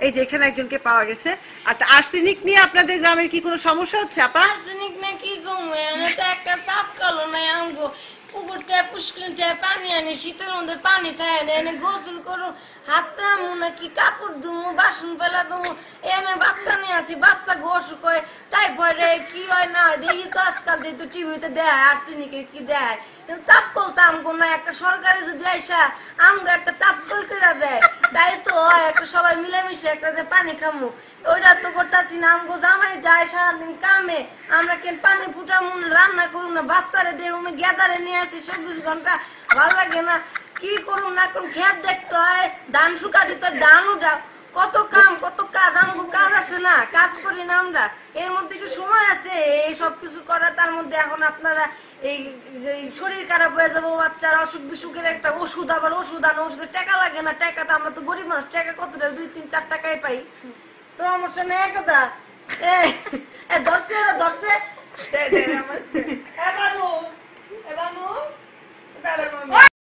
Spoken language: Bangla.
এই যে এখানে একজনকে পাওয়া গেছে। আর আর্সেনিক নিয়ে আপনাদের গ্রামের কি কোনো সমস্যা হচ্ছে আপা? আর্সেনিক না কি কমে এনে তো একটা চাপ কালো নাই আমগো পুকুর থেকে পুষ্করিণ থেকে পানি আনি শীতের মধ্যে পানি থাকে না এনে গোসল করো হাত আমু নাকি কাপড় ধুমু বাসন ফেলা ধুমু এনে বাচ্চা নিয়ে আসি বাচ্চা অসুখ হয় টাইফয়েডে কি হয় না হয় দেখি তো আজকাল দেখি তো টিভিতে দেয় আর্সেনিকের কি দেয় চাপ কলতে আমগো না একটা সরকারে যদি আইসা আমগো একটা চাপ কল করে দেয় তাই তো হয় একটা সবাই মিলেমিশে একটা পানি খামু ওইটা তো করতেছি না আমগো জামাই যায় সারাদিন কামে আমরা কেন পানি ফুটামু রান্না করুন না বাচ্চারে দেবো গেদারে নিয়ে আসি 24 ঘন্টা ভালো লাগে না কি করুন না করুন খেত দেখতে হয় ধান শুকা দিতে ধান উঠা কত কাম কত কাজ আমগো কাজ আছে না কাজ করি না আমরা এর মধ্যে কি সময় আছে এই সব কিছু করার তার মধ্যে এখন আপনারা এই শরীর খারাপ হয়ে যাবো বাচ্চার অসুখ বিসুখের একটা ওষুধ আবার ওষুধ আনো ওষুধের টাকা লাগে না টাকাটা আমরা তো গরিব মানুষ টাকা কত 2-3-4 টাকায় পাই তো আমার সামনে একদা ধরছে